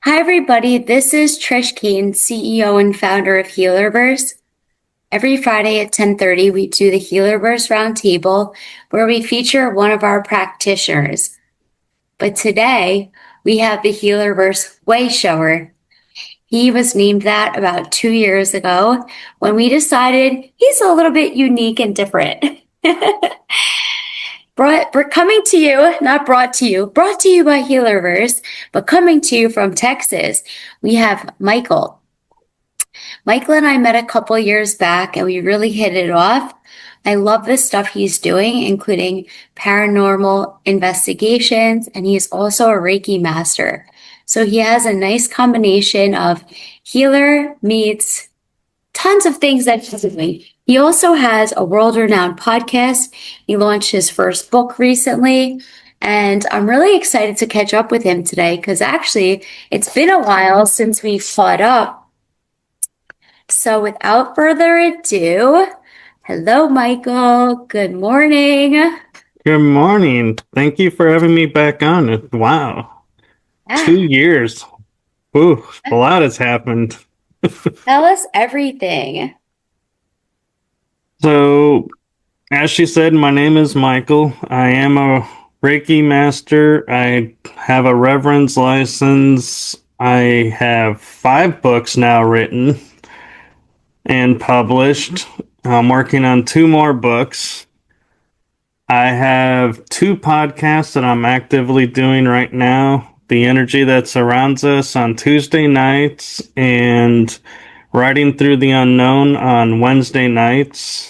Hi, everybody. This is Trish Kane, CEO and founder of Healerverse. Every Friday at 10:30, we do the Healerverse Roundtable, where we feature one of our practitioners. But today, we have the Healerverse Way Shower. He was named that about 2 years ago when we decided he's a little bit unique and different. We're coming to you, not brought to you, brought to you by Healerverse, but coming to you from Texas, we have Michael. Michael and I met a couple years back and we really hit it off. I love the stuff he's doing, including paranormal investigations, and he's also a Reiki Master. So he has a nice combination of healer meets tons of things that he's doing. He also has a world-renowned podcast. He launched his first book recently, and I'm really excited to catch up with him today because actually it's been a while since we caught up. So without further ado, hello, Michael. Good morning. Good morning. Thank you for having me back on. Wow. Ah, 2 years. Ooh, a lot has happened. tell us everything. So, as she said, my name is Michael. I am a Reiki Master. I have a Reverend's license. I have 5 books now written and published. I'm working on 2 more books. I have 2 podcasts that I'm actively doing right now. The Energy That Surrounds Us on Tuesday nights and Writing Through the Unknown on Wednesday nights.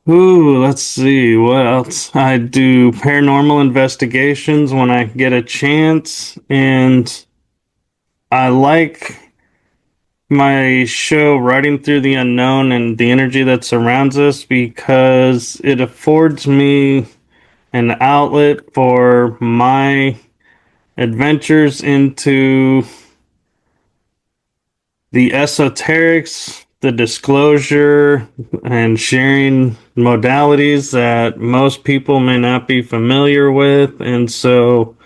Ooh, let's see, what else? I do paranormal investigations when I get a chance, and I like my show Writing Through the Unknown and The Energy That Surrounds Us because it affords me an outlet for my adventures into the esoterics, the disclosure, and sharing modalities that most people may not be familiar with. And so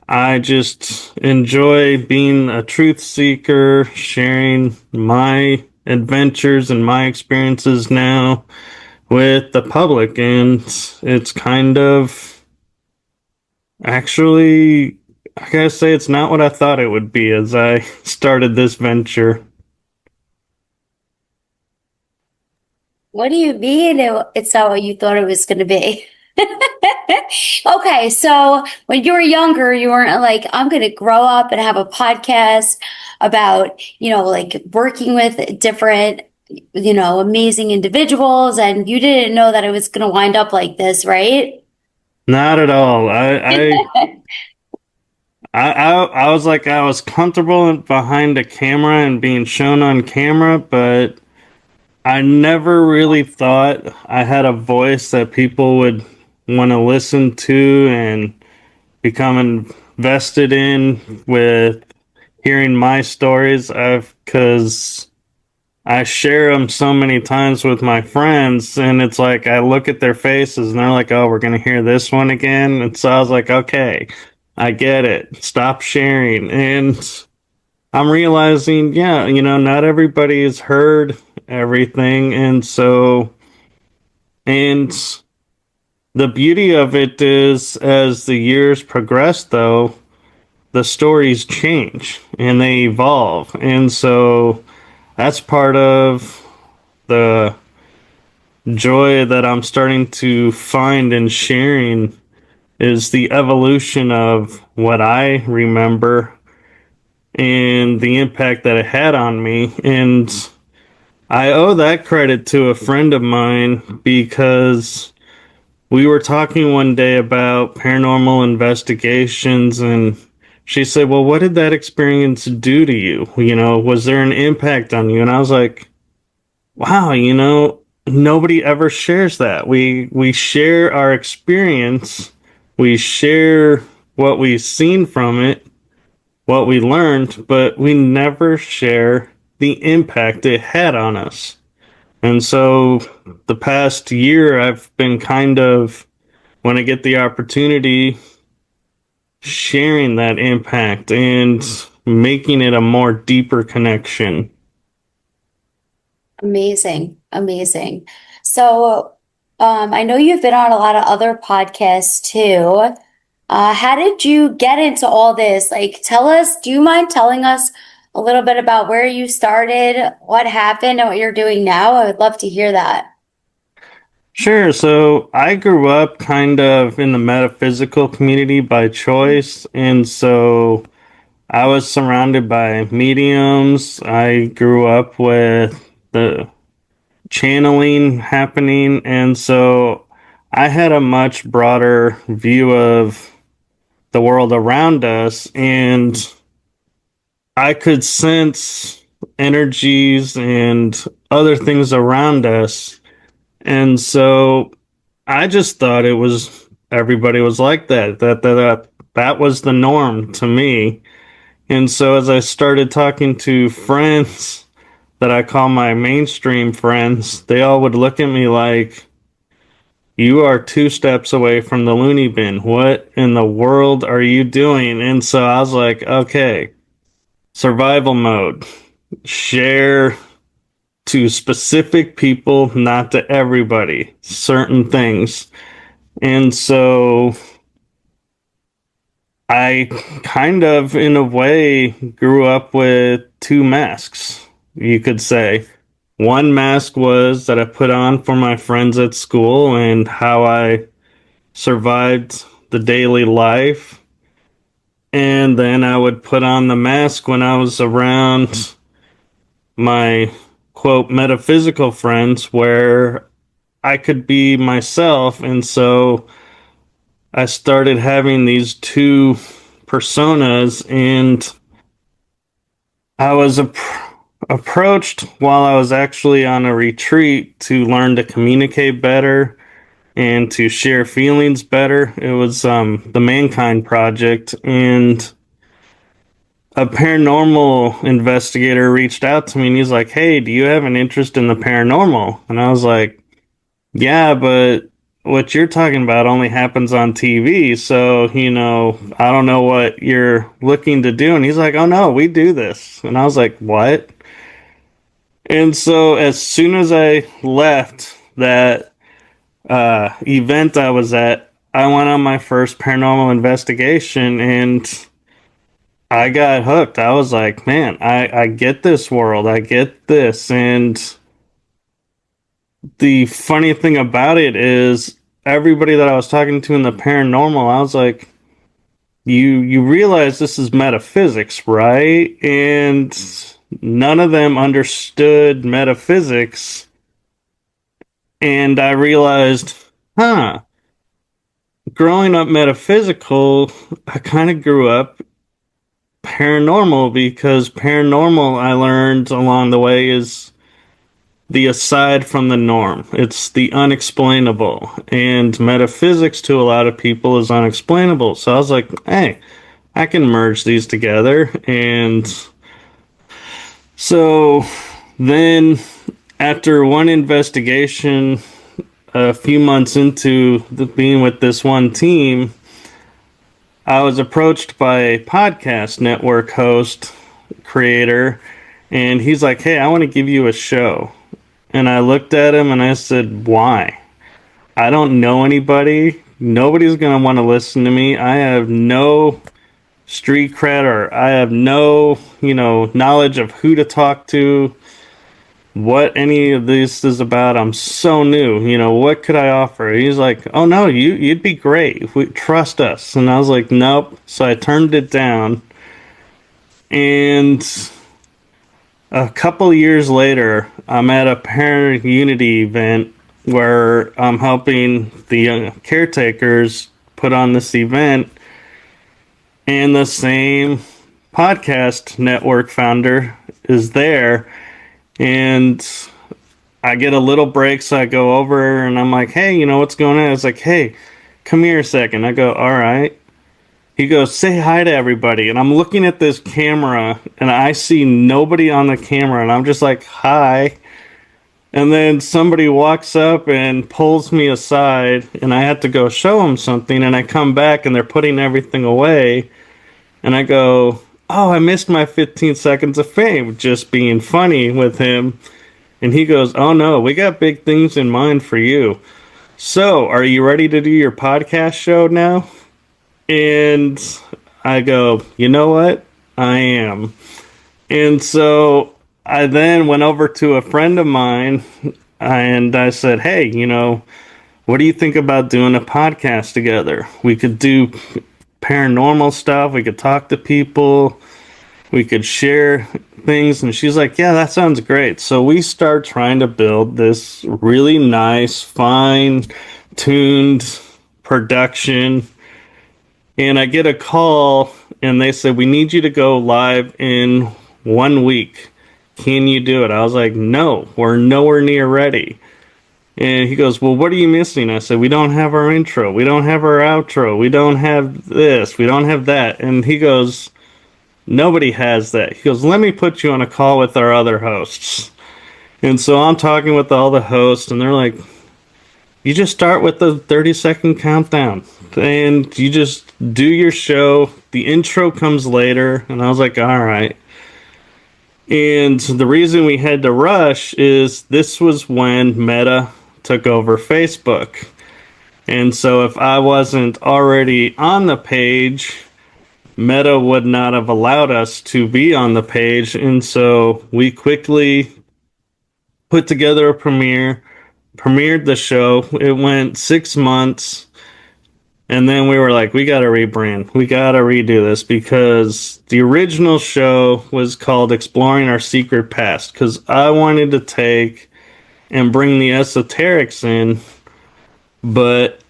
I just enjoy being a truth seeker, sharing my adventures and my experiences now with the public. And it's kind of actually, I gotta say, it's not what I thought it would be as I started this venture. What do you mean it's not what you thought it was going to be? Okay, so when you were younger, you weren't like, I'm going to grow up and have a podcast about, like working with different, amazing individuals, and you didn't know that it was going to wind up like this, right? Not at all. I was like, I was comfortable behind a camera and being shown on camera, but I never really thought I had a voice that people would want to listen to and become invested in with hearing my stories. Because I share them so many times with my friends, and it's like I look at their faces and they're like, "Oh, we're gonna hear this one again." And so I was like, "Okay, I get it. Stop sharing." And I'm realizing, yeah, not everybody has heard everything, and the beauty of it is, as the years progress, though, the stories change and they evolve, and so that's part of the joy that I'm starting to find in sharing is the evolution of what I remember and the impact that it had on me. And I owe that credit to a friend of mine because we were talking one day about paranormal investigations, and she said, "Well, what did that experience do to you? Was there an impact on you?" And I was like, wow, nobody ever shares that. We share our experience, we share what we've seen from it, what we learned, but we never share the impact it had on us. And so the past year I've been kind of, when I get the opportunity, sharing that impact and making it a more deeper connection. Amazing. Amazing. So, I know you've been on a lot of other podcasts too. How did you get into all this? Like, tell us, do you mind telling us a little bit about where you started, what happened, and what you're doing now? I would love to hear that. Sure. So I grew up kind of in the metaphysical community by choice. And so I was surrounded by mediums. I grew up with the channeling happening. And so I had a much broader view of the world around us. And I could sense energies and other things around us. And so I just thought it was everybody was like that. That was the norm to me. And so as I started talking to friends that I call my mainstream friends, they all would look at me like, you are 2 steps away from the loony bin. What in the world are you doing? And so I was like, okay, survival mode. Share to specific people, not to everybody, certain things. And so I kind of, in a way, grew up with two masks, you could say. One mask was that I put on for my friends at school and how I survived the daily life. And then I would put on the mask when I was around my quote metaphysical friends where I could be myself. And so I started having these two personas, and I was approached while I was actually on a retreat to learn to communicate better and to share feelings better. It was the Mankind Project, and a paranormal investigator reached out to me and he's like, "Hey, do you have an interest in the paranormal?" And I was like, "Yeah, but what you're talking about only happens on TV. So, I don't know what you're looking to do." And he's like, "Oh no, we do this." And I was like, "What?" And so as soon as I left that event I was at, I went on my first paranormal investigation and I got hooked. I was like, man, I get this world. I get this. And the funny thing about it is everybody that I was talking to in the paranormal, I was like, you realize this is metaphysics, right? And none of them understood metaphysics. And I realized, huh, growing up metaphysical, I kind of grew up paranormal because paranormal I learned along the way is the aside from the norm. It's the unexplainable. And metaphysics to a lot of people is unexplainable. So I was like, hey, I can merge these together. And so then after one investigation, a few months into being with this one team, I was approached by a podcast network host creator, and he's like, "Hey, I want to give you a show." And I looked at him and I said, "Why? I don't know anybody. Nobody's going to want to listen to me. I have no street cred, or I have no, knowledge of who to talk to, what any of this is about. I'm so new. What could I offer?" He's like, "Oh no, you'd be great. Trust us." And I was like, "Nope." So I turned it down. And a couple years later, I'm at a parent unity event where I'm helping the caretakers put on this event, and the same podcast network founder is there, and I get a little break, so I go over and I'm like, "Hey, what's going on?" It's like, "Hey, come here a second." I go, "All right." He goes, "Say hi to everybody." And I'm looking at this camera and I see nobody on the camera and I'm just like, "Hi." And then somebody walks up and pulls me aside, and I had to go show them something. And I come back, and they're putting everything away. And I go, "Oh, I missed my 15 seconds of fame," just being funny with him. And he goes, "Oh no, we got big things in mind for you. So, are you ready to do your podcast show now?" And I go, "You know what? I am." And so I then went over to a friend of mine and I said, "Hey, what do you think about doing a podcast together? We could do paranormal stuff, we could talk to people, we could share things." And she's like, "Yeah, that sounds great." So we start trying to build this really nice, fine tuned production. And I get a call and they said, "We need you to go live in 1 week. Can you do it?" I was like, "No, we're nowhere near ready." And he goes, "Well, what are you missing?" I said, "We don't have our intro. We don't have our outro. We don't have this. We don't have that." And he goes, "Nobody has that." He goes, "Let me put you on a call with our other hosts." And so I'm talking with all the hosts, and they're like, "You just start with the 30-second countdown and you just do your show. The intro comes later." And I was like, "All right." And the reason we had to rush is this was when Meta took over Facebook. And so if I wasn't already on the page, Meta would not have allowed us to be on the page. And so we quickly put together a premiered the show. It went 6 months. And then we were like, we got to rebrand. We got to redo this because the original show was called Exploring Our Secret Past because I wanted to take and bring the esoterics in, but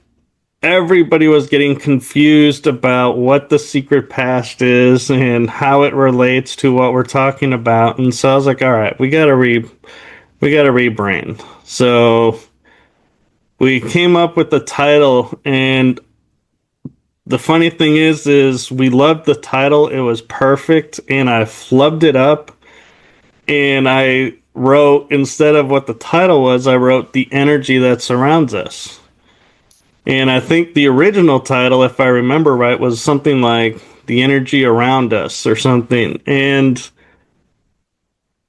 everybody was getting confused about what the secret past is and how it relates to what we're talking about. And so I was like, all right, we got to rebrand. So we came up with the title, and the funny thing is we loved the title. It was perfect, and I flubbed it up. And I wrote, instead of what the title was, I wrote "the energy that surrounds us." And I think the original title, if I remember right, was something like "the energy around us" or something. And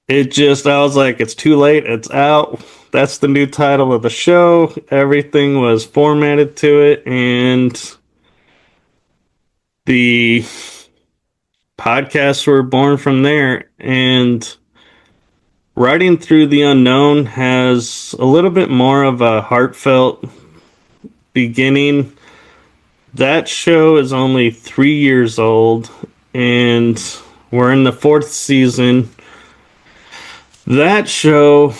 I was like, it's too late. It's out. That's the new title of the show. Everything was formatted to it. And the podcasts were born from there. And Writing Through the Unknown has a little bit more of a heartfelt beginning. That show is only 3 years old, and we're in the fourth season. That show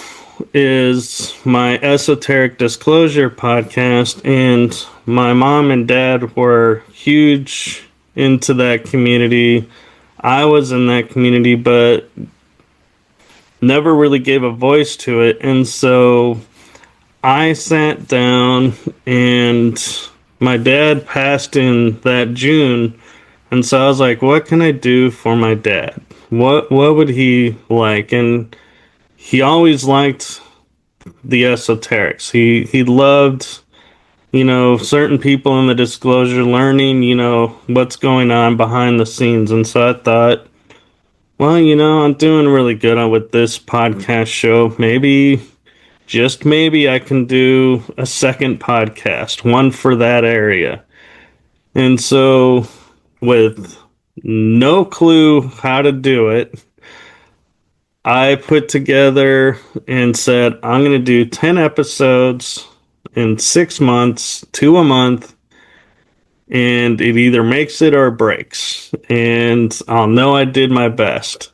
is my esoteric disclosure podcast, and my mom and dad were huge into that community. I was in that community, but never really gave a voice to it. And so I sat down, and my dad passed in that June. And so I was like, what can I do for my dad? What would he like? And he always liked the esoterics. He loved, certain people in the disclosure, learning, what's going on behind the scenes. And so I thought, well, I'm doing really good with this podcast show. Maybe, just maybe, I can do a second podcast, one for that area. And so, with no clue how to do it, I put together and said, I'm going to do 10 episodes in 6 months, to a month, and it either makes it or breaks. And I'll know I did my best.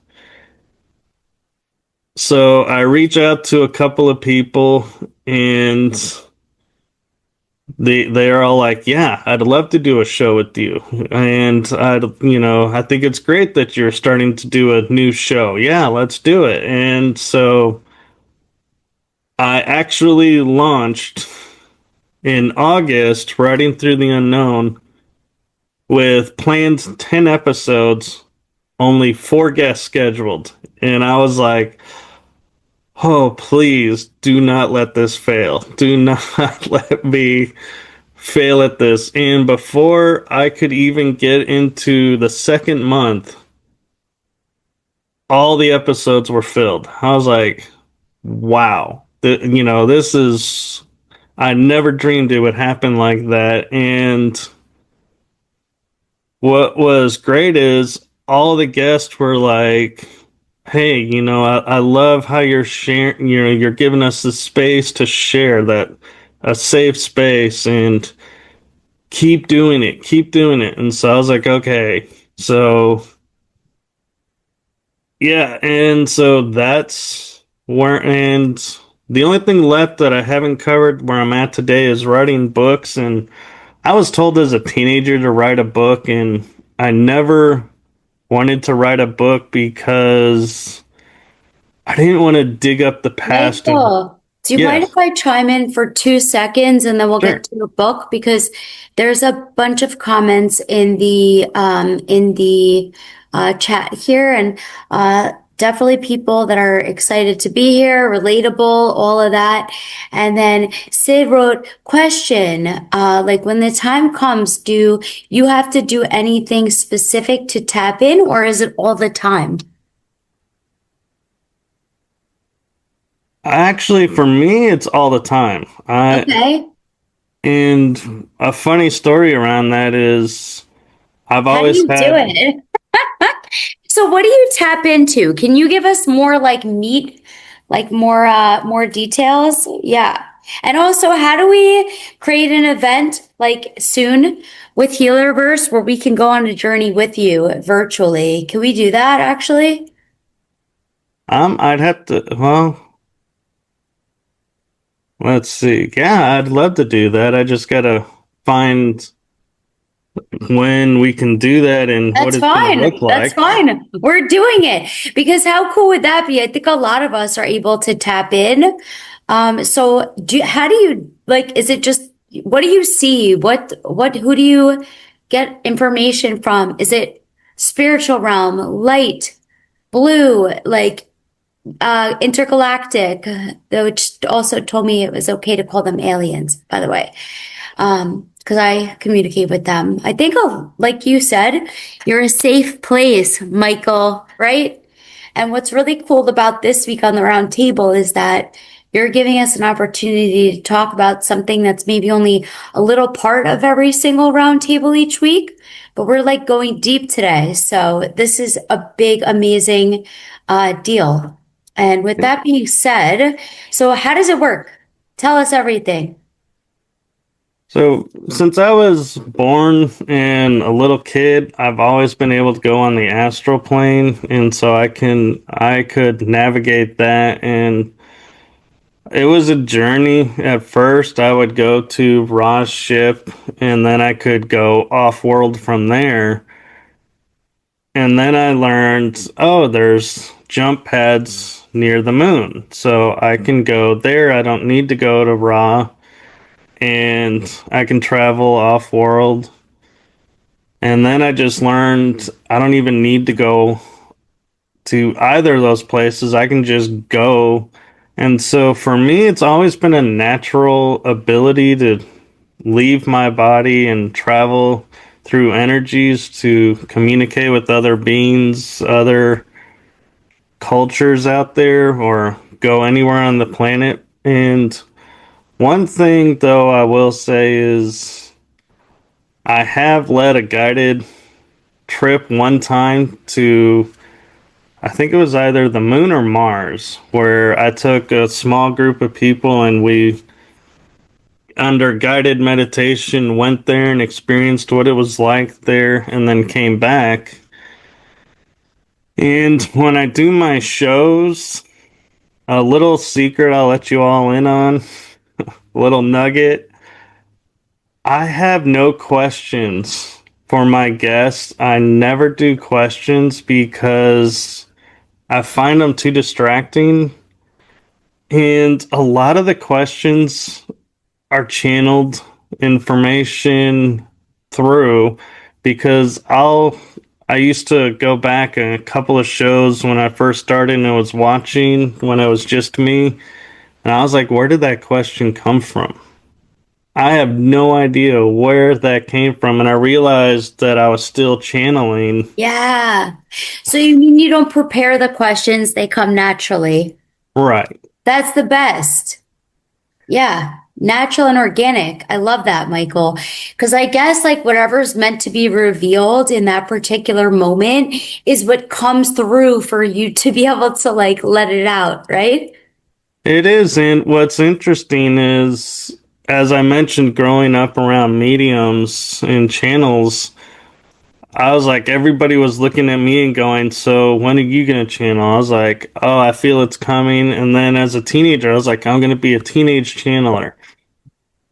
So I reach out to a couple of people, and they're all like, "Yeah, I'd love to do a show with you." And I think it's great that you're starting to do a new show. Yeah, let's do it. And so I actually launched in August, Writing Through the Unknown, with planned 10 episodes, only 4 guests scheduled. And I was like, oh, please do not let this fail. Do not let me fail at this. And before I could even get into the second month, all the episodes were filled. I was like, wow. This is, I never dreamed it would happen like that. And what was great is all the guests were like, hey, I love how you're sharing, you're giving us the space to share that, a safe space, and keep doing it. And so I was like, okay. So yeah, and so that's where, and the only thing left that I haven't covered where I'm at today is writing books. And I was told as a teenager to write a book, and I never wanted to write a book because I didn't want to dig up the past of, Michael, do you mind if yes, I chime in for 2 seconds and then we'll sure. get to the book? Because there's a bunch of comments in the chat here, and definitely people that are excited to be here, relatable, all of that. And then Sid wrote, question, like when the time comes, do you have to do anything specific to tap in, or is it all the time? Actually, for me, it's all the time. Okay. And a funny story around that is I've How do always you do had, it? So what do you tap into? Can you give us more like meat, like more details? Yeah. And also, how do we create an event like soon with Healerverse where we can go on a journey with you virtually? Can we do that actually? I'd have to, well, let's see. Yeah, I'd love to do that. I just gotta find when we can do that and what That's it's gonna fine. look That's like. fine. We're doing it because how cool would that be? I think a lot of us are able to tap in. So how do you like, is it just, what do you see? Who do you get information from? Is it spiritual realm, light, blue, like, intergalactic, which also told me it was okay to call them aliens, by the way, because I communicate with them. I think, like you said, you're a safe place, Michael, right? And what's really cool about this week on the round table is that you're giving us an opportunity to talk about something that's maybe only a little part of every single round table each week, but we're like going deep today. So this is a big, amazing deal. And with that being said, so how does it work? Tell us everything. So, since I was born and a little kid, I've always been able to go on the astral plane, and so I could navigate that. And it was a journey. At first, I would go to Ra's ship, and then I could go off world from there. And then I learned, oh, there's jump pads near the moon. So I can go there. I don't need to go to Ra. And I can travel off world. And then I just learned I don't even need to go to either of those places. I can just go. And so for me, it's always been a natural ability to leave my body and travel through energies to communicate with other beings, other cultures out there, or go anywhere on the planet. And one thing, though, I will say is I have led a guided trip one time to, I think it was either the moon or Mars, where I took a small group of people and we, under guided meditation, went there and experienced what it was like there and then came back. And when I do my shows, a little secret I'll let you all in on, a little nugget. I have no questions for my guests. I never do questions because I find them too distracting. And a lot of the questions are channeled information through because I used to go back a couple of shows when I first started and I was watching when it was just me. And I was like, where did that question come from? I have no idea where that came from. And I realized that I was still channeling. Yeah. So you mean you don't prepare the questions, they come naturally. Right. That's the best. Yeah. Natural and organic. I love that, Michael. Because I guess like whatever's meant to be revealed in that particular moment is what comes through for you to be able to like let it out, right? It is. And what's interesting is, as I mentioned, growing up around mediums and channels, I was like, everybody was looking at me and going, so when are you going to channel? I was like, oh, I feel it's coming. And then as a teenager, I was like, I'm going to be a teenage channeler.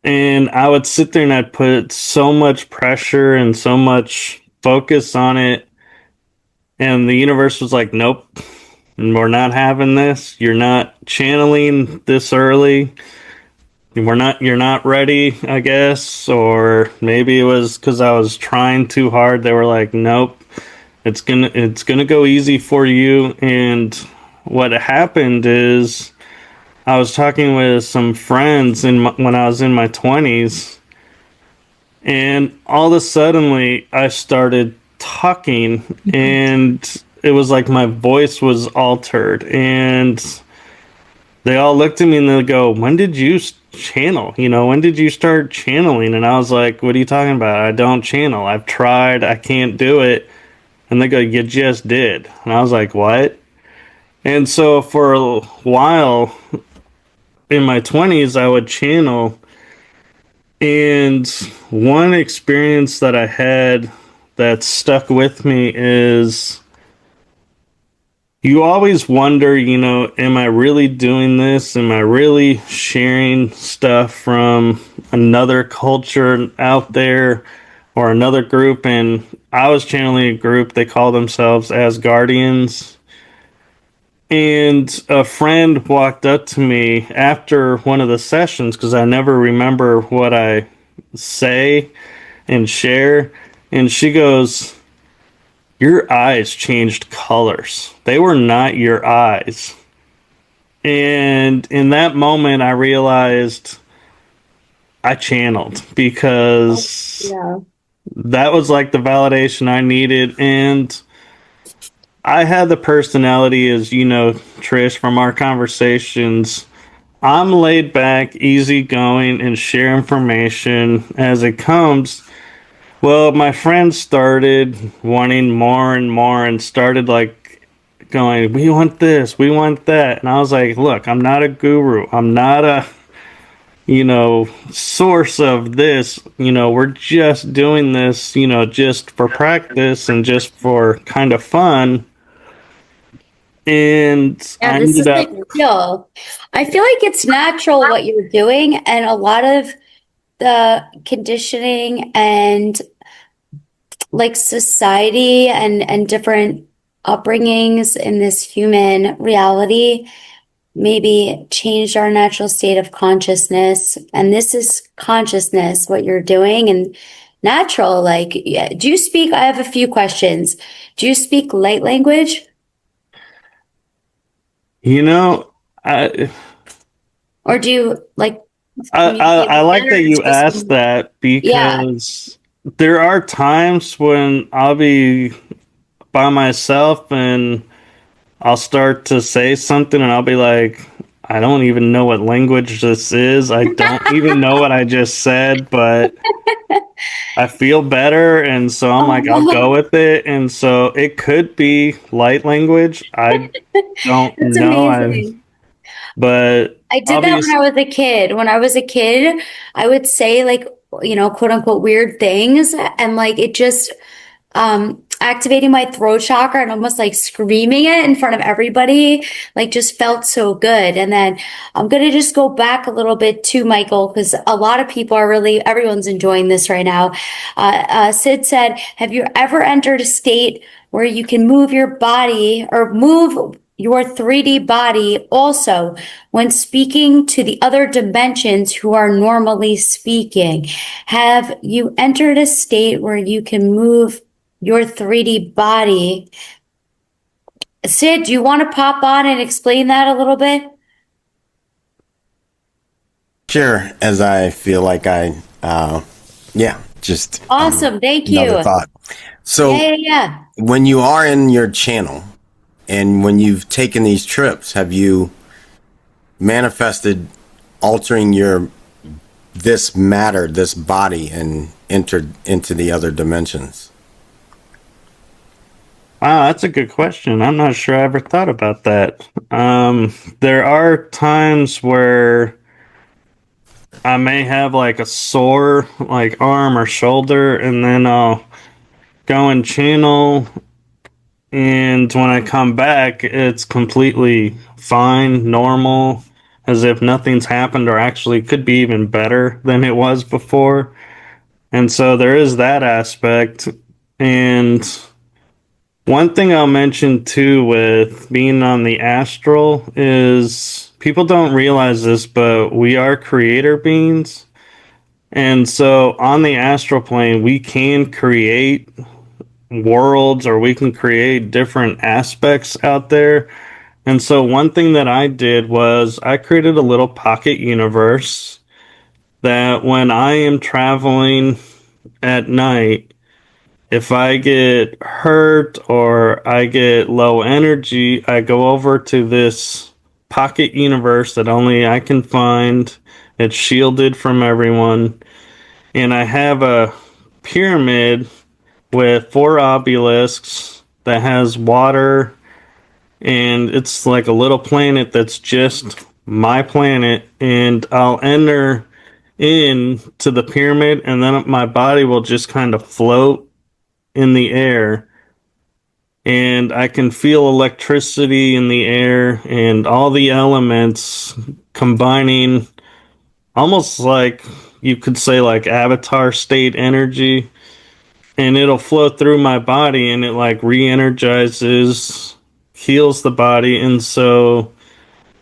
And I would sit there and I'd put so much pressure and so much focus on it. And the universe was like, nope, we're not having this. You're not channeling this early. You're not ready, I guess. Or maybe it was because I was trying too hard. They were like, nope, it's gonna go easy for you. And what happened is I was talking with some friends when I was in my 20s, and all of a sudden I started talking, and it was like my voice was altered, and they all looked at me and they go, when did you channel? When did you start channeling? And I was like, what are you talking about? I don't channel. I've tried. I can't do it. And they go, you just did. And I was like, what? And so for a while in my 20s, I would channel. And one experience that I had that stuck with me is you always wonder, am I really doing this? Am I really sharing stuff from another culture out there or another group? And I was channeling a group, they call themselves as Guardians. And a friend walked up to me after one of the sessions because I never remember what I say and share. And she goes, your eyes changed colors. They were not your eyes. And in that moment, I realized I channeled because Yeah. that was like the validation I needed. And I had the personality, as you know, Trish, from our conversations. I'm laid back, easygoing, and share information as it comes. Well, my friends started wanting more and more and started like going, we want this, we want that. And I was like, look, I'm not a guru. I'm not a, source of this. We're just doing this, just for practice and just for kind of fun. And Yeah, I this ended is like up, real. I feel like it's natural what you're doing, and a lot of the conditioning and like society and different upbringings in this human reality maybe changed our natural state of consciousness. And this is consciousness, what you're doing, and natural. Like, yeah, do you speak? I have a few questions. Do you speak light language, you know, I, or do you like I, I, communicate I with like that others? you Just asked that yeah. because there are times when I'll be by myself and I'll start to say something and I'll be like, I don't even know what language this is. I don't even know what I just said, but I feel better. And so I'm like, I'll go Oh, with it. And so it could be light language. I don't that's know. amazing. But I did that when obviously, I was a kid. When I was a kid, I would say like, quote unquote weird things. And like it just activating my throat chakra and almost like screaming it in front of everybody, like just felt so good. And then I'm going to just go back a little bit to Michael because a lot of people are really, everyone's enjoying this right now. Sid said, have you ever entered a state where you can move your body or move your 3D body also when speaking to the other dimensions who are normally speaking? Have you entered a state where you can move your 3D body. Sid, do you want to pop on and explain that a little bit? Sure, as I feel like just Awesome. Thank another you. thought. So Yeah. when you are in your channel and when you've taken these trips, have you manifested altering this matter, this body, and entered into the other dimensions? Wow, that's a good question. I'm not sure I ever thought about that. There are times where I may have like a sore like arm or shoulder, and then I'll go and channel, and when I come back, it's completely fine, normal, as if nothing's happened, or actually could be even better than it was before. And so there is that aspect. And one thing I'll mention too with being on the astral is people don't realize this, but we are creator beings. And so on the astral plane, we can create worlds, or we can create different aspects out there. And so one thing that I did was I created a little pocket universe that when I am traveling at night, if I get hurt or I get low energy, I go over to this pocket universe that only I can find. It's shielded from everyone. And I have a pyramid with 4 obelisks that has water, and it's like a little planet that's just my planet. And I'll enter in to the pyramid, and then my body will just kind of float in the air, and I can feel electricity in the air and all the elements combining, almost like you could say like avatar state energy, and it'll flow through my body, and it like re-energizes, heals the body. And so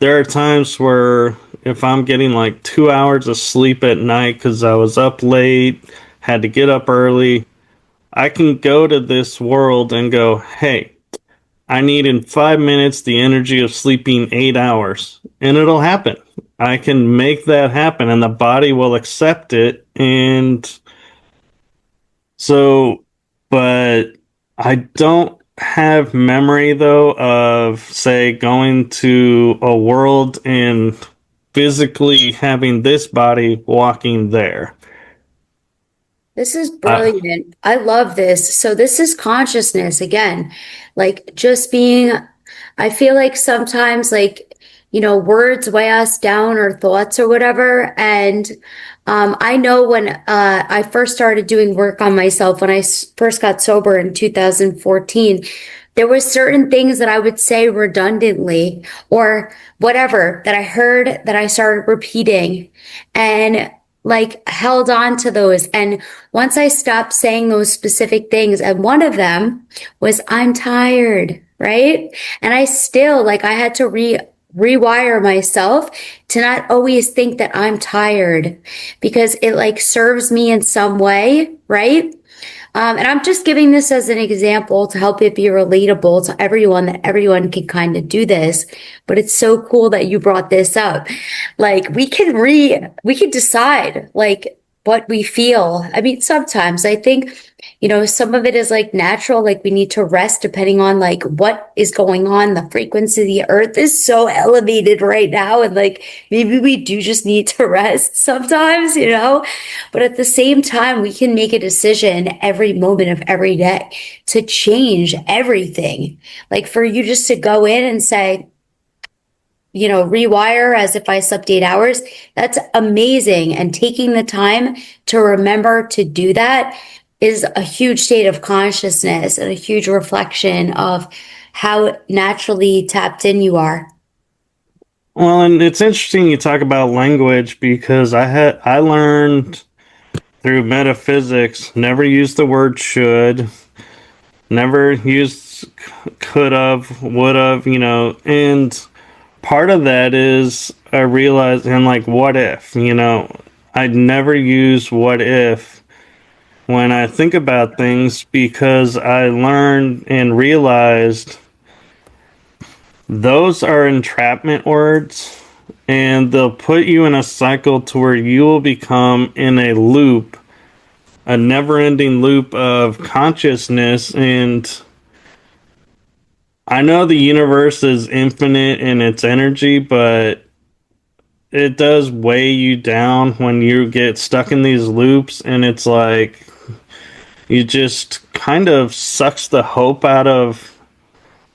there are times where if I'm getting like 2 hours of sleep at night because I was up late, had to get up early, I can go to this world and go, hey, I need in 5 minutes the energy of sleeping 8 hours, and it'll happen. I can make that happen, and the body will accept it. And so, but I don't have memory though of, say, going to a world and physically having this body walking there. This is brilliant. I love this. So this is consciousness again, like just being, I feel like sometimes like, words weigh us down or thoughts or whatever. And I know when I first started doing work on myself, when I first got sober in 2014, there was certain things that I would say redundantly or whatever that I heard that I started repeating. And like held on to those. And once I stopped saying those specific things, and one of them was, I'm tired, right? And I still, like, I had to rewire myself to not always think that I'm tired because it like serves me in some way, right? And I'm just giving this as an example to help it be relatable to everyone, that everyone can kind of do this. But it's so cool that you brought this up. Like we can decide like what we feel. I mean, sometimes I think, some of it is like natural, like we need to rest depending on like what is going on. The frequency of the earth is so elevated right now. And like maybe we do just need to rest sometimes, but at the same time, we can make a decision every moment of every day to change everything. Like for you just to go in and say, rewire as if I slept 8 hours. That's amazing. And taking the time to remember to do that is a huge state of consciousness and a huge reflection of how naturally tapped in you are. Well, and it's interesting you talk about language, because I learned through metaphysics, never use the word should, never use could have, would have, and part of that is I realized, and like, what if, I'd never use what if. when I think about things because I learned and realized those are entrapment words, and they'll put you in a cycle to where you will become in a loop, a never-ending loop of consciousness. And I know the universe is infinite in its energy, but it does weigh you down when you get stuck in these loops, and it's like you just kind of sucks the hope out of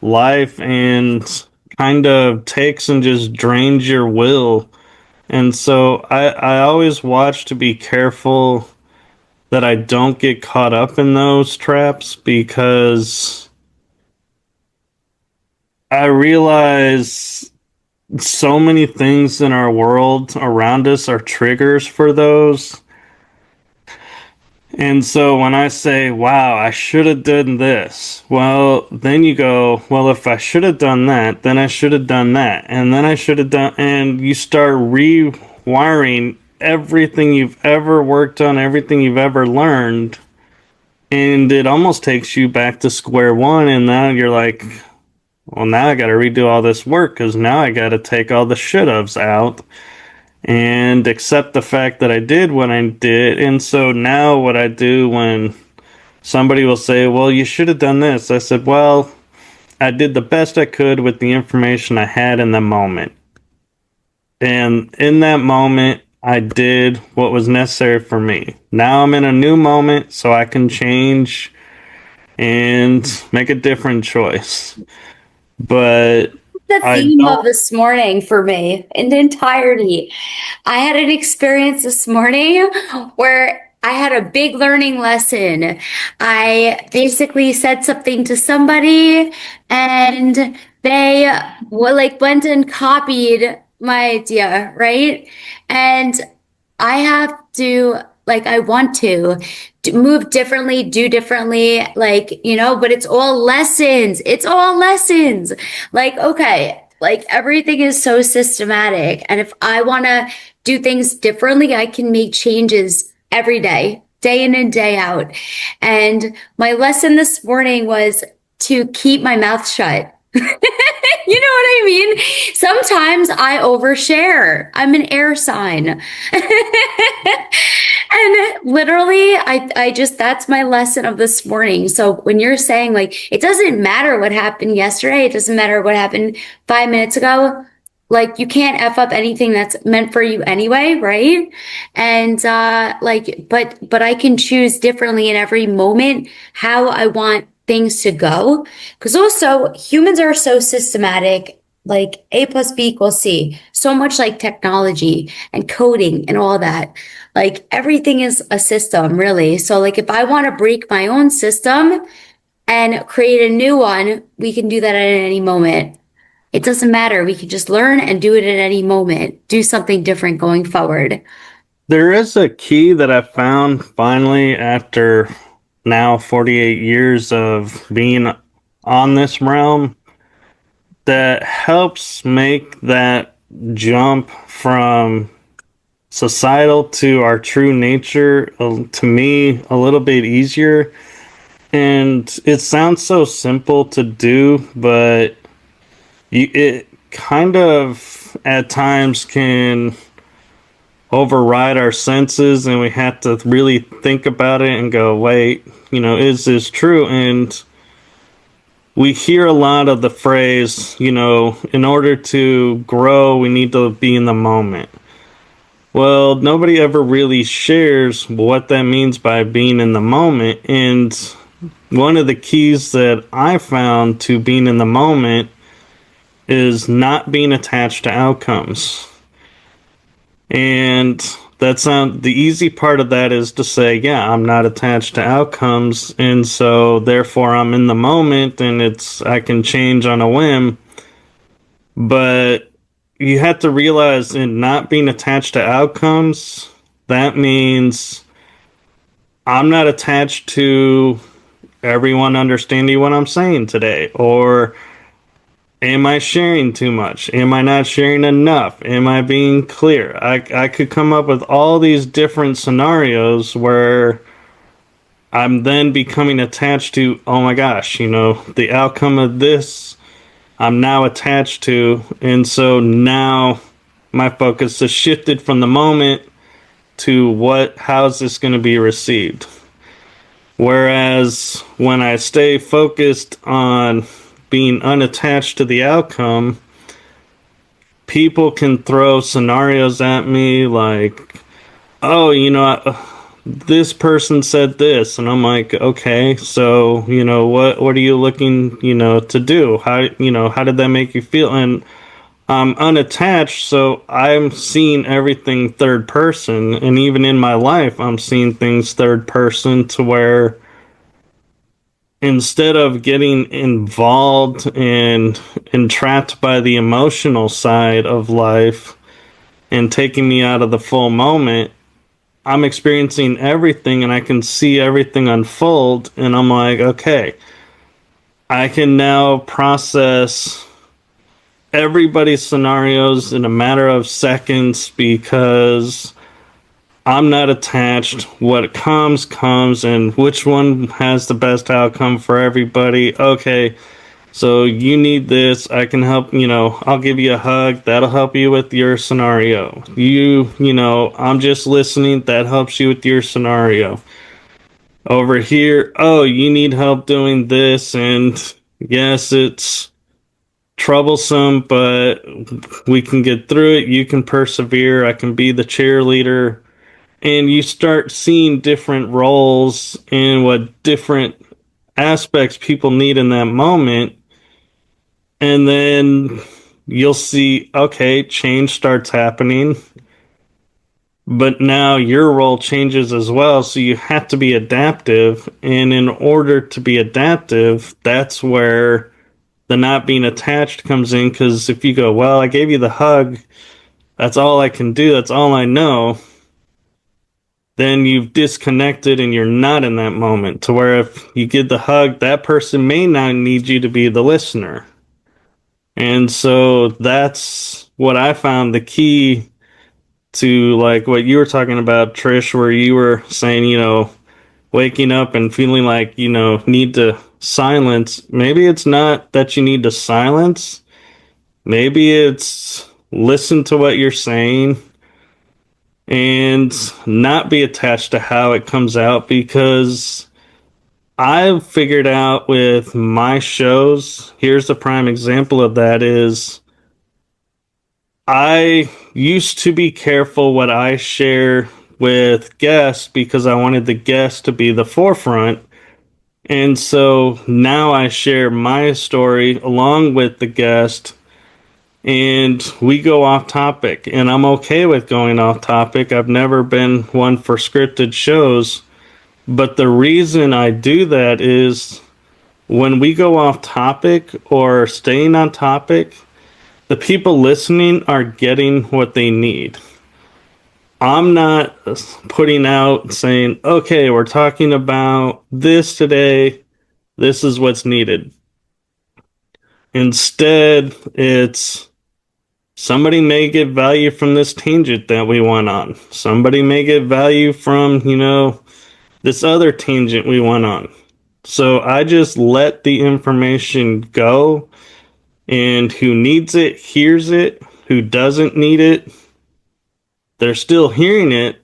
life and kind of takes and just drains your will. And so I always watch to be careful that I don't get caught up in those traps, because I realize so many things in our world around us are triggers for those. And so when I say, wow, I should have done this, well, then you go, well, if I should have done that, then I should have done that. And then I should have done, and you start rewiring everything you've ever worked on, everything you've ever learned. And it almost takes you back to square one. And now you're like, well, now I got to redo all this work, because now I got to take all the should haves out and accept the fact that I did what I did. And so now what I do when somebody will say, well, you should have done this, I said, well, I did the best I could with the information I had in the moment. And in that moment, I did what was necessary for me. Now I'm in a new moment, so I can change and make a different choice. But The theme of this morning for me in the entirety. I had an experience this morning where I had a big learning lesson. I basically said something to somebody and they went and copied my idea, right? And I have to, I want to move differently, do differently, but it's all lessons. It's all lessons. Okay, everything is so systematic. And if I want to do things differently, I can make changes every day, day in and day out. And my lesson this morning was to keep my mouth shut. You know what I mean? Sometimes I overshare. I'm an air sign. And literally, that's my lesson of this morning. So when you're saying it doesn't matter what happened yesterday, it doesn't matter what happened 5 minutes ago, you can't F up anything that's meant for you anyway, right? And but I can choose differently in every moment how I want things to go. Because also humans are so systematic, A plus B equals C, so much like technology and coding and all that. Everything is a system, really. So if I want to break my own system and create a new one, we can do that at any moment. It doesn't matter. We can just learn and do it at any moment. Do something different going forward. there is a key that I found finally after now 48 years of being on this realm that helps make that jump from societal to our true nature, to me, a little bit easier. And it sounds so simple to do, but it kind of at times can override our senses, and we have to really think about it and go, wait, is this true? And we hear a lot of the phrase, in order to grow, we need to be in the moment. Well, nobody ever really shares what that means by being in the moment. And one of the keys that I found to being in the moment is not being attached to outcomes. And the easy part of that is to say, yeah, I'm not attached to outcomes, and so therefore I'm in the moment, and I can change on a whim. But you have to realize, in not being attached to outcomes, that means I'm not attached to everyone understanding what I'm saying today, or am I sharing too much? Am I not sharing enough? Am I being clear? I could come up with all these different scenarios where I'm then becoming attached to, oh my gosh, the outcome of this I'm now attached to. And so now my focus has shifted from the moment to how's this going to be received. Whereas when I stay focused on being unattached to the outcome, people can throw scenarios at me like, oh, this person said this, and I'm like, okay, so what are you looking to do? How did that make you feel? And I'm unattached, so I'm seeing everything third person, and even in my life I'm seeing things third person, to where instead of getting involved and entrapped by the emotional side of life and taking me out of the full moment, I'm experiencing everything and I can see everything unfold, and I'm like, okay, I can now process everybody's scenarios in a matter of seconds because I'm not attached. What comes, and which one has the best outcome for everybody. Okay, so you need this. I can help, I'll give you a hug. That'll help you with your scenario. I'm just listening. That helps you with your scenario. Over here, oh, you need help doing this. And yes, it's troublesome, but we can get through it. You can persevere. I can be the cheerleader. And you start seeing different roles and what different aspects people need in that moment. And then you'll see, okay, change starts happening. But now your role changes as well, so you have to be adaptive. And in order to be adaptive, that's where the not being attached comes in. Because if you go, well, I gave you the hug, that's all I can do, that's all I know, then you've disconnected and you're not in that moment. To where if you give the hug, that person may not need you to be the listener. And so that's what I found the key to, like what you were talking about, Trish, where you were saying, waking up and feeling like, need to silence. Maybe it's not that you need to silence. Maybe it's listen to what you're saying and not be attached to how it comes out, because I've figured out with my shows, here's the prime example of that is I used to be careful what I share with guests because I wanted the guest to be the forefront. And so now I share my story along with the guest, and we go off topic, and I'm okay with going off topic. I've never been one for scripted shows, but the reason I do that is when we go off topic or staying on topic, the people listening are getting what they need. I'm not putting out saying, okay, we're talking about this today, this is what's needed. Instead, it's somebody may get value from this tangent that we went on. Somebody may get value from, this other tangent we went on. So I just let the information go, and who needs it hears it. Who doesn't need it, they're still hearing it.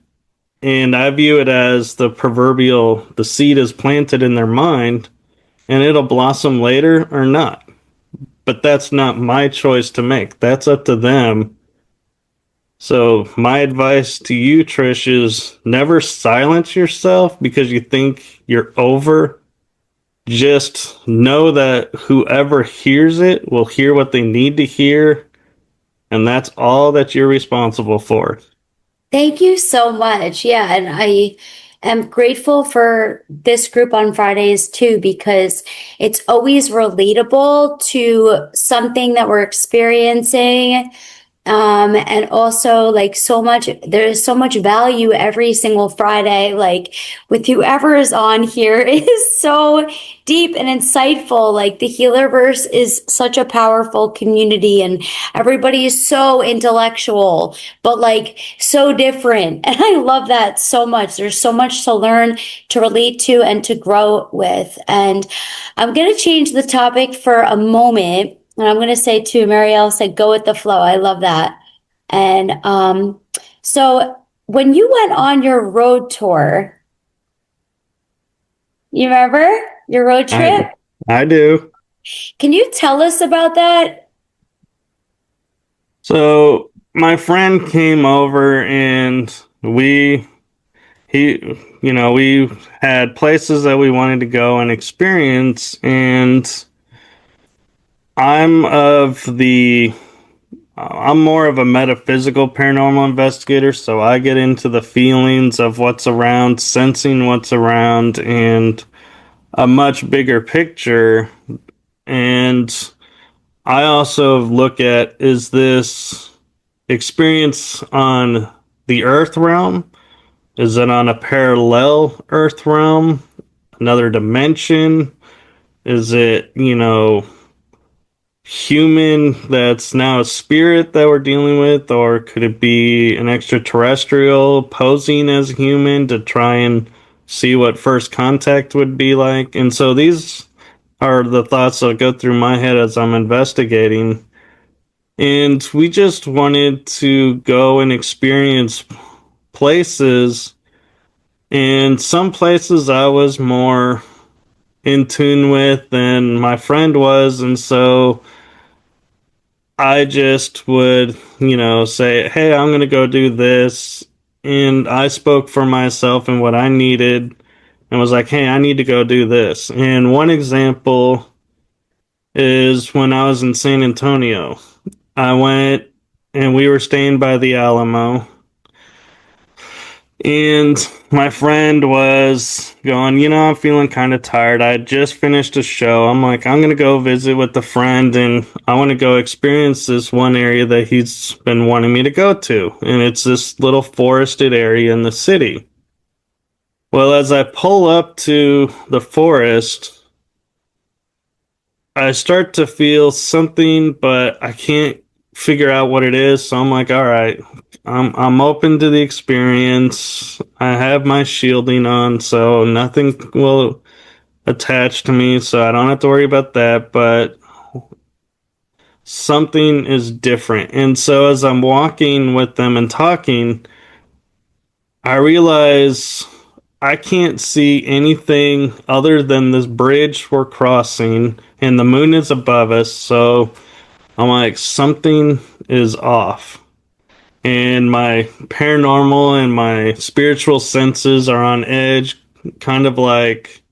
And I view it as the seed is planted in their mind, and it'll blossom later or not. But that's not my choice to make. That's up to them. So my advice to you, Trish, is never silence yourself because you think you're over. Just know that whoever hears it will hear what they need to hear, and that's all that you're responsible for. Thank you so much. Yeah, and I am grateful for this group on Fridays too, because it's always relatable to something that we're experiencing, And also like there's so much value every single Friday, like with whoever is on here is so deep and insightful. Like the Healerverse is such a powerful community and everybody is so intellectual, but like so different. And I love that so much. There's so much to learn, to relate to, and to grow with. And I'm going to change the topic for a moment. And I'm going to say to Marielle, say, go with the flow. I love that. And so when you went on your road tour, you remember your road trip? I do. Can you tell us about that? So my friend came over and we had places that we wanted to go and experience, and I'm more of a metaphysical paranormal investigator, so I get into the feelings of what's around, sensing what's around, and a much bigger picture. And I also look at, is this experience on the earth realm? Is it on a parallel earth realm? Another dimension? Is it, human that's now a spirit that we're dealing with? Or could it be an extraterrestrial posing as a human to try and see what first contact would be like? And so these are the thoughts that go through my head as I'm investigating. And we just wanted to go and experience places. And some places I was more in tune with than my friend was. And so I just would, say, hey, I'm going to go do this. And I spoke for myself and what I needed and was like, hey, I need to go do this. And one example is when I was in San Antonio. I went and we were staying by the Alamo. And my friend was going, I'm feeling kind of tired. I had just finished a show. I'm like, I'm going to go visit with a friend and I want to go experience this one area that he's been wanting me to go to. And it's this little forested area in the city. Well, as I pull up to the forest, I start to feel something, but I can't figure out what it is. So I'm like, all right, I'm open to the experience. I have my shielding on, so nothing will attach to me, so I don't have to worry about that. But something is different. And so as I'm walking with them and talking, I realize I can't see anything other than this bridge we're crossing, and the moon is above us. So I'm like, something is off. And my paranormal and my spiritual senses are on edge, kind of like,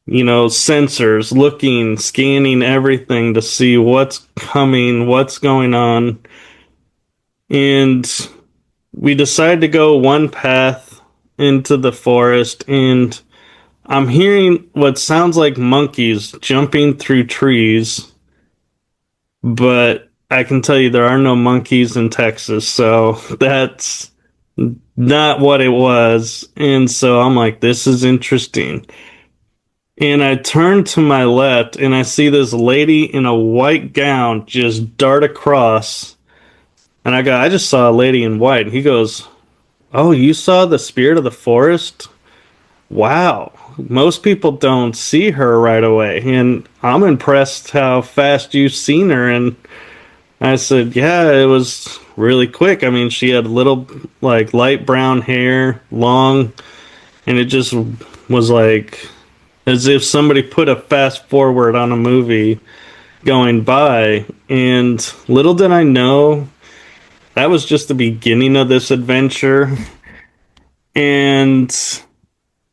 sensors looking, scanning everything to see what's coming, what's going on. And we decided to go one path into the forest, and I'm hearing what sounds like monkeys jumping through trees, but I can tell you there are no monkeys in Texas, so that's not what it was. And so I'm like, this is interesting. And I turn to my left and I see this lady in a white gown just dart across. And I just saw a lady in white. And he goes, oh, you saw the spirit of the forest? Wow. Most people don't see her right away. And I'm impressed how fast you've seen her. And I said, yeah, it was really quick. I mean, she had little, like, light brown hair, long, and it just was like as if somebody put a fast forward on a movie going by. And little did I know, that was just the beginning of this adventure. And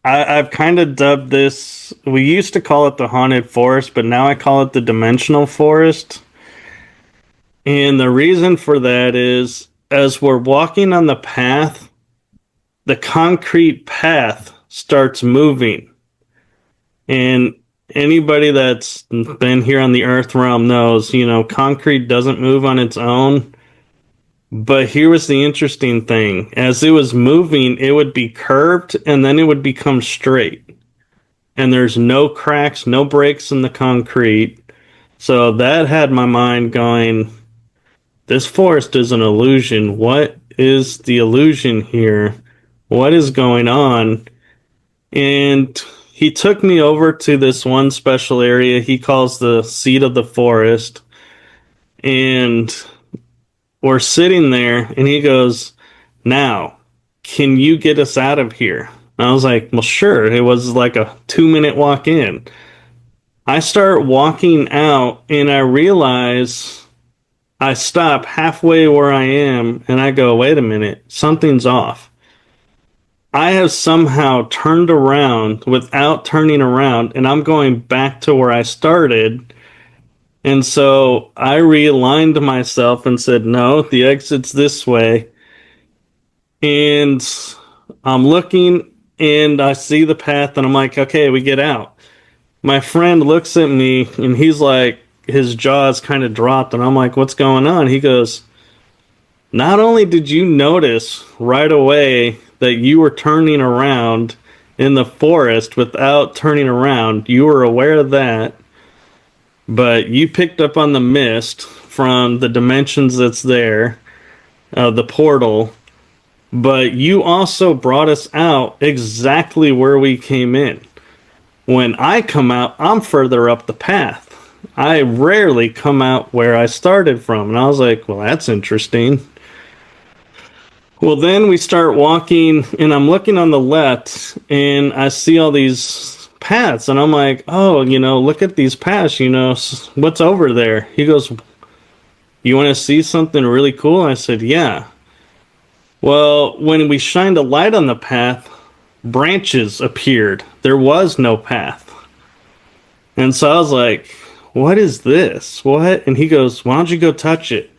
I've kind of dubbed this, we used to call it the haunted forest, but now I call it the dimensional forest. And the reason for that is, as we're walking on the path, the concrete path starts moving. And anybody that's been here on the earth realm knows, concrete doesn't move on its own. But here was the interesting thing. As it was moving, it would be curved and then it would become straight. And there's no cracks, no breaks in the concrete. So that had my mind going, this forest is an illusion. What is the illusion here? What is going on? And he took me over to this one special area he calls the seat of the forest. And we're sitting there, and he goes, now, can you get us out of here? And I was like, well, sure. It was like a 2-minute walk in. I start walking out, and I realize I stop halfway where I am, and I go, wait a minute, something's off. I have somehow turned around without turning around, and I'm going back to where I started. And so I realigned myself and said, no, the exit's this way. And I'm looking and I see the path and I'm like, okay, we get out. My friend looks at me and he's like, his jaw's kind of dropped. And I'm like, what's going on? He goes, not only did you notice right away that you were turning around in the forest without turning around, you were aware of that. But you picked up on the mist from the dimensions that's there, the portal. But you also brought us out exactly where we came in. When I come out, I'm further up the path. I rarely come out where I started from. And I was like, well, that's interesting. Well, then we start walking, and I'm looking on the left, and I see all these paths, and I'm like, oh, look at these paths, what's over there? He goes, you want to see something really cool? I said, yeah. Well, when we shined a light on the path, branches appeared. There was no path. And so I was like, what is this? What? And he goes, why don't you go touch it?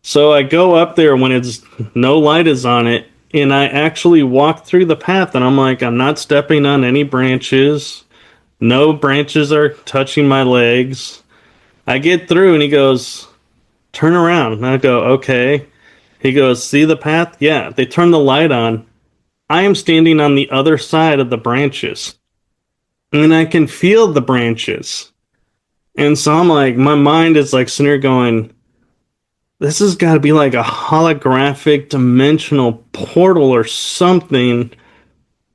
So I go up there when it's no light is on it, and I actually walk through the path, and I'm like, I'm not stepping on any branches. No branches are touching my legs. I get through, and he goes, turn around. And I go, okay. He goes, see the path? Yeah. They turn the light on. I am standing on the other side of the branches, and I can feel the branches. And so I'm like, my mind is like sitting here going, this has got to be like a holographic dimensional portal or something.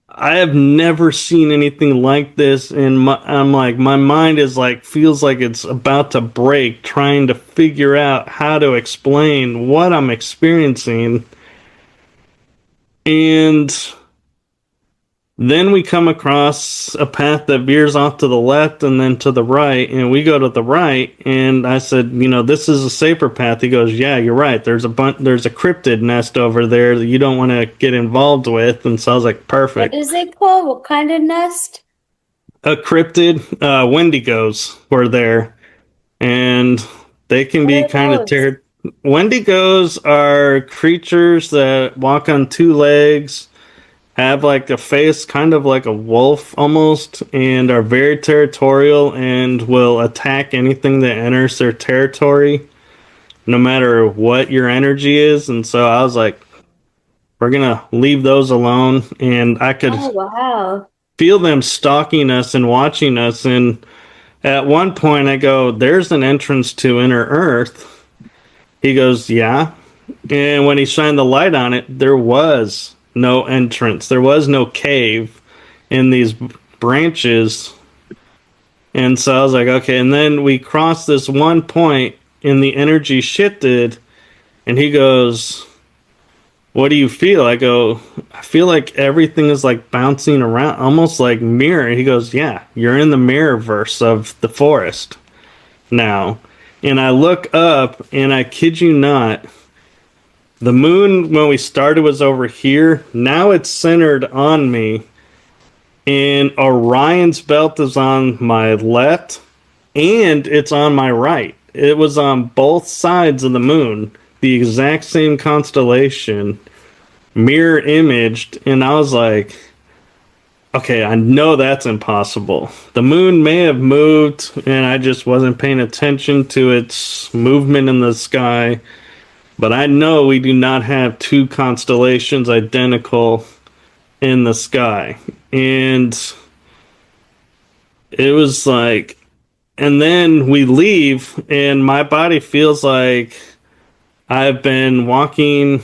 I have never seen anything like this, and I'm like, my mind is like, feels like it's about to break, trying to figure out how to explain what I'm experiencing. And then we come across a path that veers off to the left and then to the right, and we go to the right, and I said, this is a safer path. He goes, yeah, you're right. There's a cryptid nest over there that you don't want to get involved with. And so I was like, perfect. What is it called? What kind of nest? A cryptid. Wendigos were there, and they can be kind of Wendigos are creatures that walk on two legs, have like a face kind of like a wolf almost, and are very territorial and will attack anything that enters their territory, no matter what your energy is. And so I was like, we're gonna leave those alone. And I could feel them stalking us and watching us. And at one point I go, there's an entrance to Inner Earth. He goes, yeah. And when he shined the light on it, there was no entrance. There was no cave in these branches. And so I was like, okay. And then we crossed this one point and the energy shifted, and he goes, what do you feel? I go, I feel like everything is like bouncing around, almost like mirror. He goes, yeah, you're in the mirrorverse of the forest now. And I look up, and I kid you not, the moon, when we started, was over here. Now it's centered on me. And Orion's belt is on my left, and it's on my right. It was on both sides of the moon. The exact same constellation. Mirror imaged. And I was like, okay, I know that's impossible. The moon may have moved, and I just wasn't paying attention to its movement in the sky. But I know we do not have two constellations identical in the sky. And it was like, and then we leave, and my body feels like I've been walking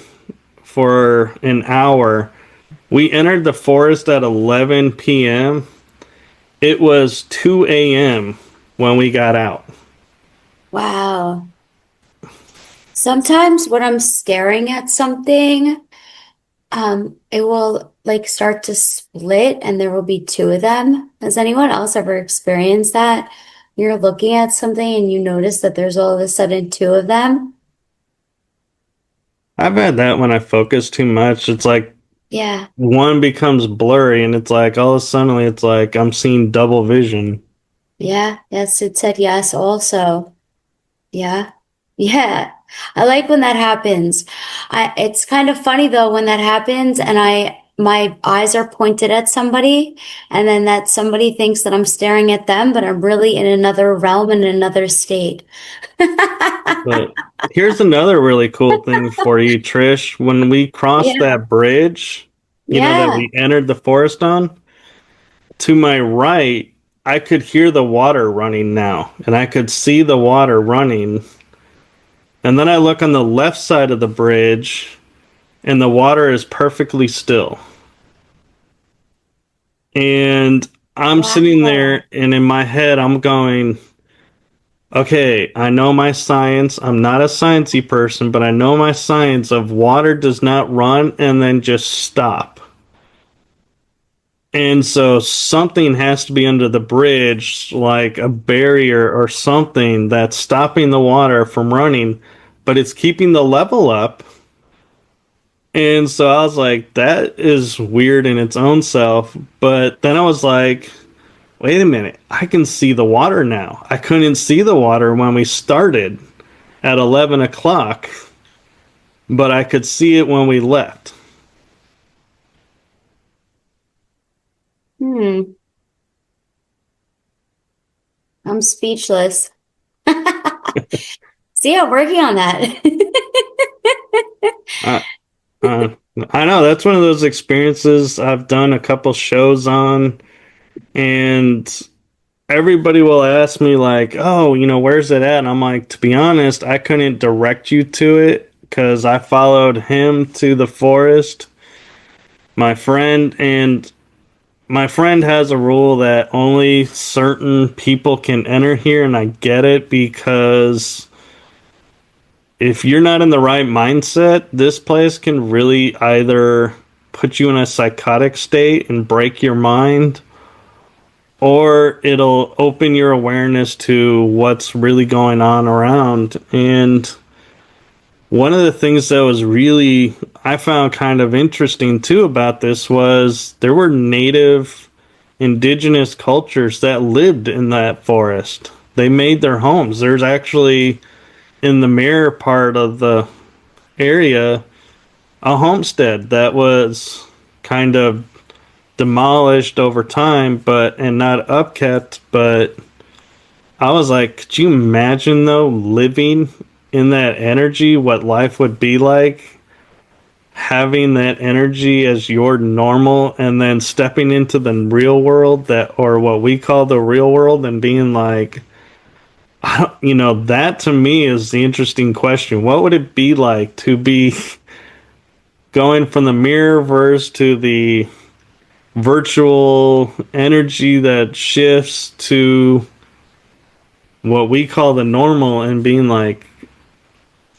for an hour. We entered the forest at 11 p.m. It was 2 a.m. when we got out. Wow. Sometimes when I'm staring at something, it will like start to split and there will be two of them. Has anyone else ever experienced that? You're looking at something and you notice that there's all of a sudden two of them? I've had that when I focus too much. It's like Yeah. one becomes blurry, and it's like all of a sudden it's like I'm seeing double vision. Yeah. Yes, it said yes also. Yeah. Yeah. I like when that happens. It's kind of funny though when that happens and my eyes are pointed at somebody and then that somebody thinks that I'm staring at them, but I'm really in another realm in another state. But here's another really cool thing for you, Trish. When we crossed Yeah. that bridge, that Yeah. we entered the forest on, to my right, I could hear the water running now, and I could see the water running. And then I look on the left side of the bridge, and the water is perfectly still. And I'm sitting Wow. there, and in my head, I'm going, okay, I know my science. I'm not a sciencey person, but I know my science of water does not run and then just stop. And so something has to be under the bridge, like a barrier or something that's stopping the water from running, but it's keeping the level up. And so I was like, that is weird in its own self. But then I was like, wait a minute, I can see the water now. I couldn't see the water when we started at 11 o'clock, but I could see it when we left. Hmm. I'm speechless. See, I'm working on that. Uh, uh, I know that's one of those experiences I've done a couple shows on, and everybody will ask me, like, oh, where's it at? And I'm like, to be honest, I couldn't direct you to it because I followed him to the forest, my friend, and my friend has a rule that only certain people can enter here, and I get it because if you're not in the right mindset, this place can really either put you in a psychotic state and break your mind, or it'll open your awareness to what's really going on around. And one of the things that was really, I found kind of interesting too about this was there were native indigenous cultures that lived in that forest. They made their homes. There's actually in the mirror part of the area a homestead that was kind of demolished over time, but and not upkept. But I was like, could you imagine though living in that energy, what life would be like, having that energy as your normal, and then stepping into the real world, that, or what we call the real world, and being like, I don't, that to me is the interesting question. What would it be like to be going from the mirror verse to the virtual energy that shifts to what we call the normal, and being like,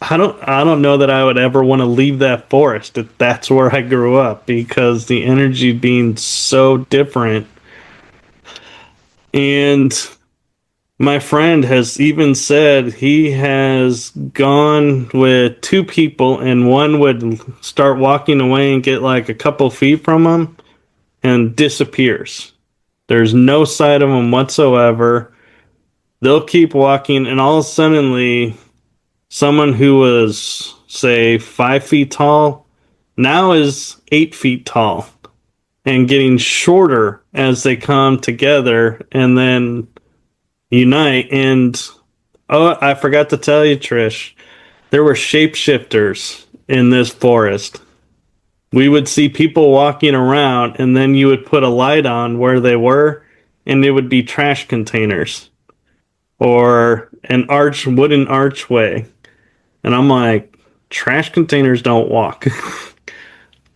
I don't know that I would ever want to leave that forest if that's where I grew up, because the energy being so different. And my friend has even said he has gone with two people, and one would start walking away and get like a couple feet from him and disappears. There's no sight of him whatsoever. They'll keep walking, and all suddenly, someone who was, say, 5 feet tall now is 8 feet tall and getting shorter as they come together and then unite. And oh, I forgot to tell you, Trish, there were shapeshifters in this forest. We would see people walking around, and then you would put a light on where they were, and it would be trash containers or an wooden archway. And I'm like, trash containers don't walk.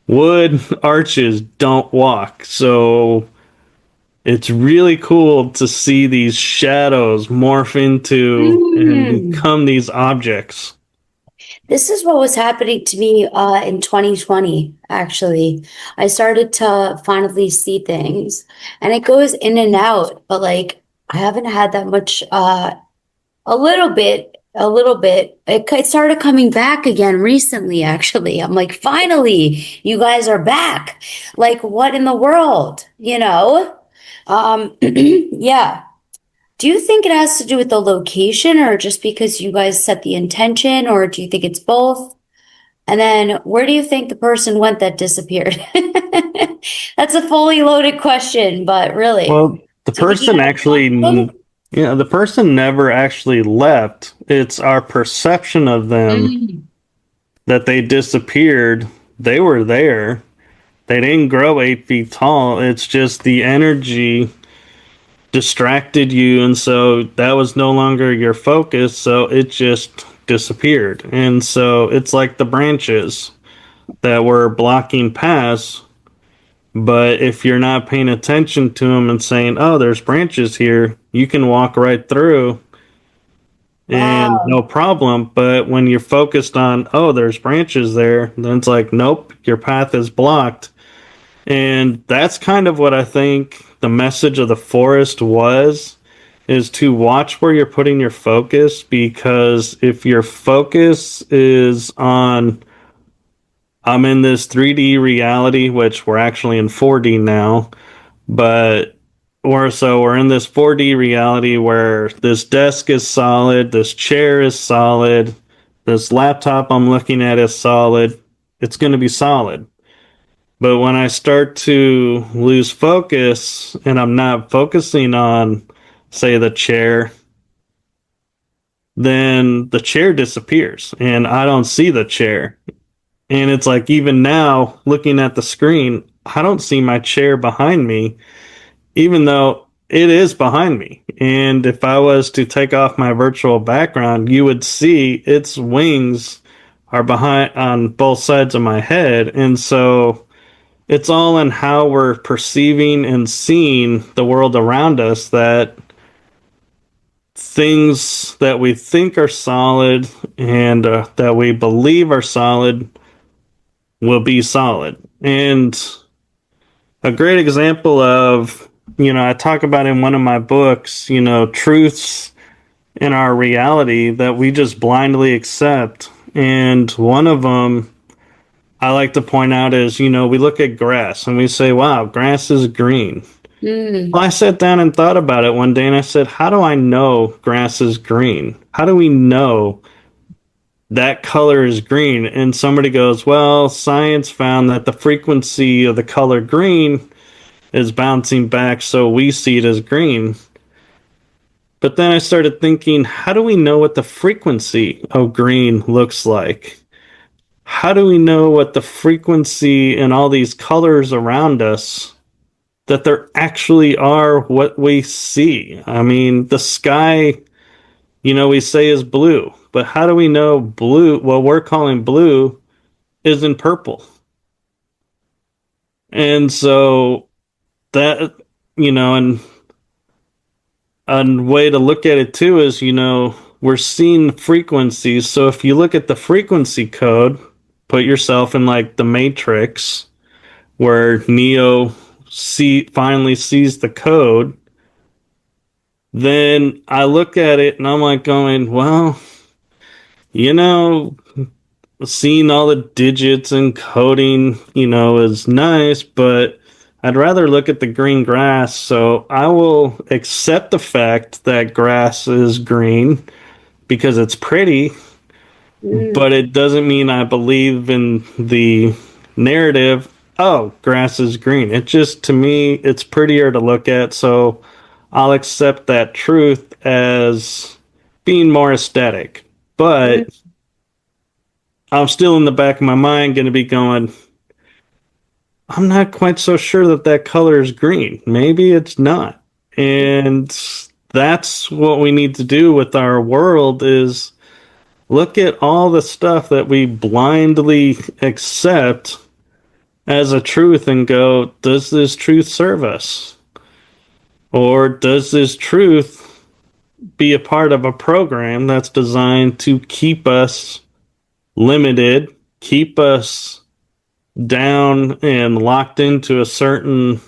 Wood arches don't walk. So it's really cool to see these shadows morph into and become these objects. This is what was happening to me in 2020, actually. I started to finally see things, and it goes in and out, but like I haven't had that much, a little bit, a little bit. It started coming back again recently, actually. I'm like, finally, you guys are back. Like, what in the world, you know? Yeah. Do you think it has to do with the location or just because you guys set the intention, or do you think it's both? And then where do you think the person went that disappeared? That's a fully loaded question, but really. Well, the person actually, yeah, the person never actually left. It's our perception of them that they disappeared. They were there. They didn't grow 8 feet tall. It's just the energy distracted you, and so that was no longer your focus, so it just disappeared. And so it's like the branches that were blocking paths, but if you're not paying attention to them and saying, oh, there's branches here, you can walk right through and Wow. no problem. But when you're focused on, oh, there's branches there, then it's like, nope, your path is blocked. And that's kind of what I think the message of the forest was, is to watch where you're putting your focus, because if your focus is on, I'm in this 3D reality, which we're actually in 4D now, but we're in this 4D reality where this desk is solid, this chair is solid, this laptop I'm looking at is solid. It's going to be solid. But when I start to lose focus and I'm not focusing on, say, the chair, then the chair disappears and I don't see the chair. And it's like, even now, looking at the screen, I don't see my chair behind me, even though it is behind me. And if I was to take off my virtual background, you would see its wings are behind on both sides of my head. And so it's all in how we're perceiving and seeing the world around us, that things that we think are solid and that we believe are solid will be solid. And a great example of, I talk about in one of my books, truths in our reality that we just blindly accept. And one of them I like to point out is, we look at grass and we say, wow, grass is green. Well, I sat down and thought about it one day and I said, how do I know grass is green? How do we know that color is green? And somebody goes, well, science found that the frequency of the color green is bouncing back, so we see it as green. But then I started thinking, how do we know what the frequency of green looks like? How do we know what the frequency and all these colors around us, that there actually are what we see? I mean, the sky, we say is blue, but how do we know blue, what we're calling blue, isn't purple? And so that, and a way to look at it too is, we're seeing frequencies. So if you look at the frequency code, put yourself in like the Matrix, where Neo finally sees the code, then I look at it and I'm like going, well, seeing all the digits and coding, is nice, but I'd rather look at the green grass. So I will accept the fact that grass is green because it's pretty, but it doesn't mean I believe in the narrative, oh, grass is green. It just, to me, it's prettier to look at. So I'll accept that truth as being more aesthetic. But I'm still in the back of my mind going to be going, I'm not quite so sure that that color is green. Maybe it's not. And that's what we need to do with our world is look at all the stuff that we blindly accept as a truth and go, does this truth serve us? Or does this truth be a part of a program that's designed to keep us limited, keep us down and locked into a certain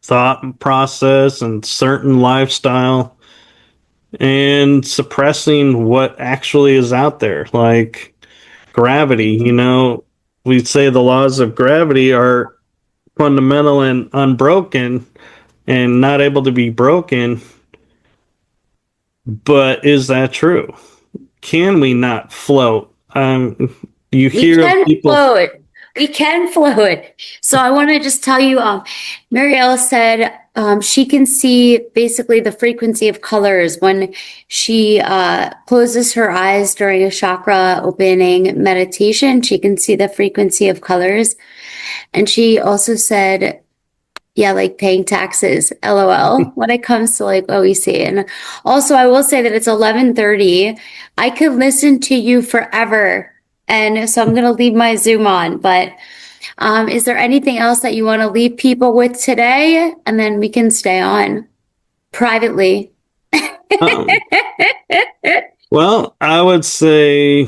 thought process and certain lifestyle and suppressing what actually is out there, like gravity. We say the laws of gravity are fundamental and unbroken and not able to be broken, but is that true? Can we not float? You We hear can people float. We can float. So I want to just tell you, Marielle said she can see basically the frequency of colors when she closes her eyes during a chakra opening meditation. She can see the frequency of colors. And she also said, yeah, like paying taxes, LOL, when it comes to like what we see. And also I will say that it's 11:30. I could listen to you forever. And so I'm going to leave my Zoom on, but is there anything else that you want to leave people with today? And then we can stay on privately. um, well, I would say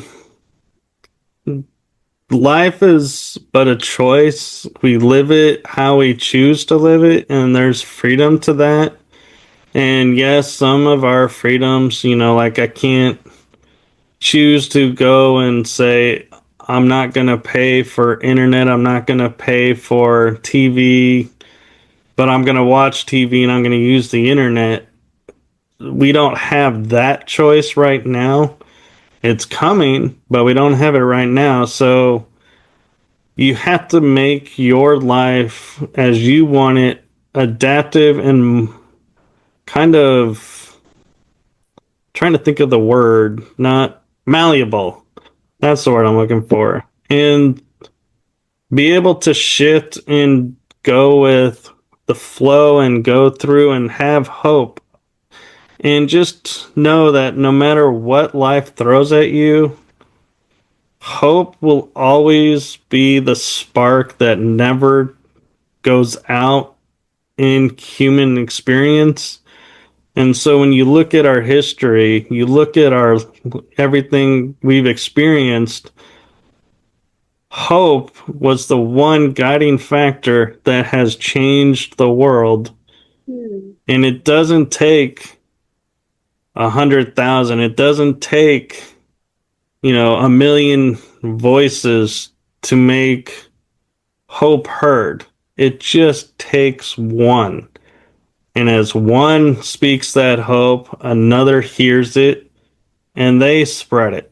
life is but a choice. We live it how we choose to live it, and there's freedom to that. And yes, some of our freedoms, like I can't choose to go and say, I'm not going to pay for internet, I'm not going to pay for TV, but I'm going to watch TV and I'm going to use the internet. We don't have that choice right now. It's coming, but we don't have it right now. So you have to make your life as you want it, adaptive and kind of trying to think of the word, not malleable. That's the word I'm looking for. And be able to shift and go with the flow and go through and have hope. And just know that no matter what life throws at you, hope will always be the spark that never goes out in human experience. And so when you look at our history, you look at our everything we've experienced, hope was the one guiding factor that has changed the world. And it doesn't take 100,000. It doesn't take, 1,000,000 voices to make hope heard. It just takes one. And as one speaks that hope, another hears it and they spread it.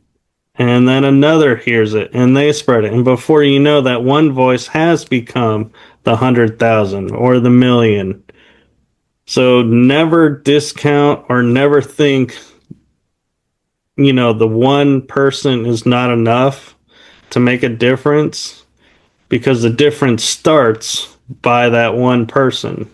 And then another hears it and they spread it. And before you know, that one voice has become the 100,000 or the million. So never discount or never think, the one person is not enough to make a difference, because the difference starts by that one person.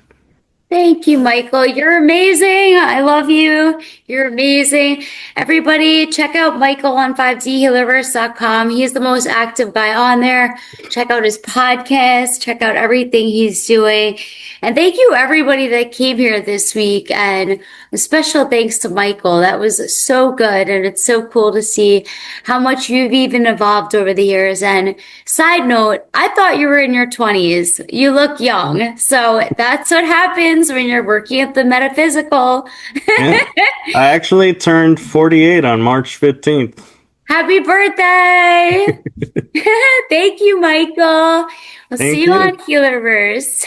Thank you, Michael. You're amazing. I love you. You're amazing. Everybody, check out Michael on 5Dhealerverse.com. He's the most active guy on there. Check out his podcast. Check out everything he's doing. And thank you, everybody that came here this week. And a special thanks to Michael. That was so good. And it's so cool to see how much you've even evolved over the years. And side note, I thought you were in your 20s. You look young. So that's what happens when you're working at the Metaphysical. Yeah. I actually turned 48 on March 15th. Happy birthday! Thank you, Michael. We'll see you on Healerverse.